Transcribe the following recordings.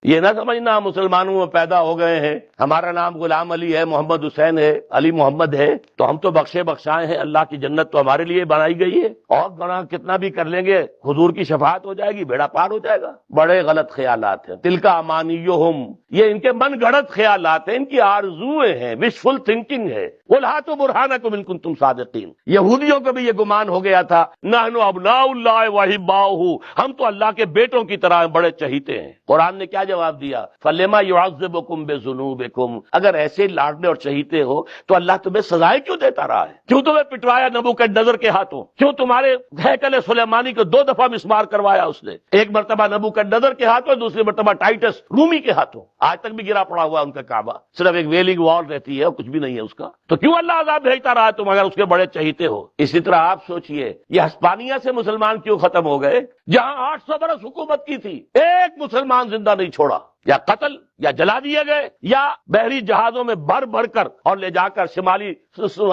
یہ نہ سمجھنا مسلمانوں میں پیدا ہو گئے ہیں، ہمارا نام غلام علی ہے، محمد حسین ہے، علی محمد ہے، تو ہم تو بخشے بخشائے ہیں، اللہ کی جنت تو ہمارے لیے بنائی گئی ہے، اور گناہ کتنا بھی کر لیں گے حضور کی شفاعت ہو جائے گی، بیڑا پار ہو جائے گا۔ بڑے غلط خیالات ہیں، تلک امانیہم، یہ ان کے من گھڑت خیالات ہیں، ان کی آرزویں ہیں، وشفل تھنکنگ ہے۔ قل ہاتوا برہانکم ان کنتم صادقین۔ یہودیوں کو بھی یہ گمان ہو گیا تھا، نحن ابناء اللہ واحباؤہ، ہم تو اللہ کے بیٹوں کی طرح بڑے چہیتے ہیں۔ قرآن نے کیا جواب دیا؟ فلما یعذبکم بذنوبکم، اگر ایسے لاڈلے اور چہیتے ہو تو اللہ تمہیں سزائیں کیوں دیتا رہا ہے؟ کیوں تمہیں پٹوایا نبوکدنضر کے ہاتھوں؟ کیوں تمہارے ہیکل سلیمانی کو 2 دفعہ مسمار کروایا اس نے؟ ایک مرتبہ نبوکدنضر کے ہاتھوں، دوسری مرتبہ ٹائٹس رومی کے ہاتھوں، آج تک بھی گرا پڑا ہوا ان کا کعبہ، صرف ایک ویلنگ وال رہتی ہے اور کچھ بھی نہیں ہے اس کا۔ تو کیوں اللہ عذاب بھیجتا رہا تم اگر اس کے بڑے چہیتے ہو؟ اسی طرح آپ سوچئے یہ ہسپانیہ سے مسلمان کیوں ختم ہو گئے، جہاں 800 برس حکومت کی تھی، ایک مسلمان زندہ نہیں چھوڑا، یا قتل یا جلا دیے گئے، یا بحری جہازوں میں بھر کر اور لے جا کر شمالی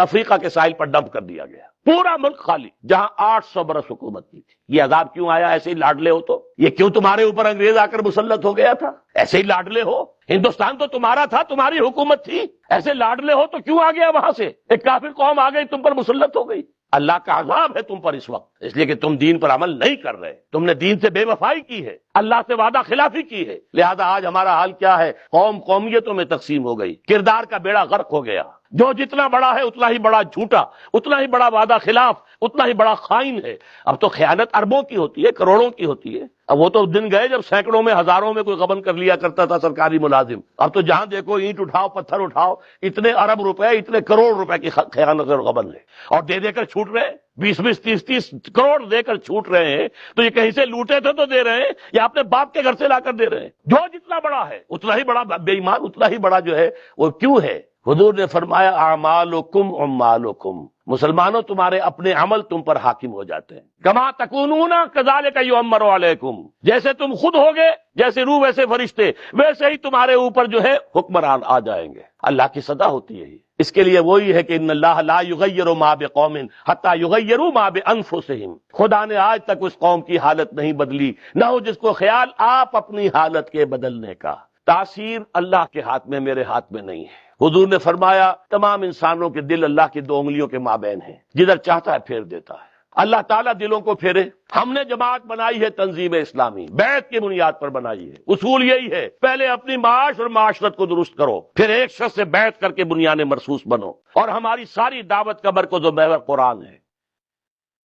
افریقہ کے ساحل پر ڈمپ کر دیا گیا۔ پورا ملک خالی، جہاں 800 برس حکومت کی تھی۔ یہ عذاب کیوں آیا؟ ایسے ہی لاڈلے ہو تو؟ یہ کیوں تمہارے اوپر انگریز آ کر مسلط ہو گیا تھا؟ ایسے ہی لاڈلے ہو؟ ہندوستان تو تمہارا تھا، تمہاری حکومت تھی، ایسے لاڈلے ہو تو کیوں آ گیا وہاں سے؟ ایک کافر قوم آ گئی، تم پر مسلط ہو گئی۔ اللہ کا عذاب ہے تم پر اس وقت، اس لیے کہ تم دین پر عمل نہیں کر رہے، تم نے دین سے بے وفائی کی ہے، اللہ سے وعدہ خلافی کی ہے، لہذا آج ہمارا حال کیا ہے؟ قوم قومیتوں میں تقسیم ہو گئی، کردار کا بیڑا غرق ہو گیا، جو جتنا بڑا ہے اتنا ہی بڑا جھوٹا، اتنا ہی بڑا وعدہ خلاف، اتنا ہی بڑا خائن ہے۔ اب تو خیانت اربوں کی ہوتی ہے، کروڑوں کی ہوتی ہے۔ اب وہ تو دن گئے جب سینکڑوں میں ہزاروں میں کوئی غبن کر لیا کرتا تھا سرکاری ملازم، اب تو جہاں دیکھو اینٹ اٹھاؤ پتھر اٹھاؤ، اتنے ارب روپے، اتنے کروڑ روپے کی خیانت اور غبن ہے، اور دے کر چھوٹ رہے، 20 30 کروڑ دے کر چھوٹ رہے ہیں۔ تو یہ کہیں سے لوٹے تھے تو دے رہے ہیں، یا اپنے باپ کے گھر سے لا کر دے رہے ہیں؟ جو جتنا بڑا ہے اتنا ہی بڑا بے ایمان، اتنا ہی بڑا جو ہے وہ کیوں ہے؟ حضور نے فرمایا اعمالکم عمالکم، مسلمانوں تمہارے اپنے عمل تم پر حاکم ہو جاتے ہیں۔ کما تکونون کذالک یؤمر علیکم، جیسے تم خود ہوگے، جیسے روح ویسے فرشتے، ویسے ہی تمہارے اوپر جو ہے حکمران آ جائیں گے۔ اللہ کی صدا ہوتی ہے یہ، اس کے لیے وہی ہے کہ ان اللہ لا یغیر ما بقوم حتی یغیروا ما بانفسہم، خدا نے آج تک اس قوم کی حالت نہیں بدلی، نہ ہو جس کو خیال آپ اپنی حالت کے بدلنے کا۔ تاثیر اللہ کے ہاتھ میں، میرے ہاتھ میں نہیں ہے۔ حضور نے فرمایا تمام انسانوں کے دل اللہ کی 2 انگلیوں کے مابین ہیں، جدھر چاہتا ہے پھیر دیتا ہے۔ اللہ تعالیٰ دلوں کو پھیرے۔ ہم نے جماعت بنائی ہے تنظیم اسلامی، بیعت کی بنیاد پر بنائی ہے۔ اصول یہی ہے، پہلے اپنی معاش اور معاشرت کو درست کرو، پھر ایک شخص سے بیعت کر کے بنیاد مرصوص بنو، اور ہماری ساری دعوت کا مرکز و محور قرآن ہے۔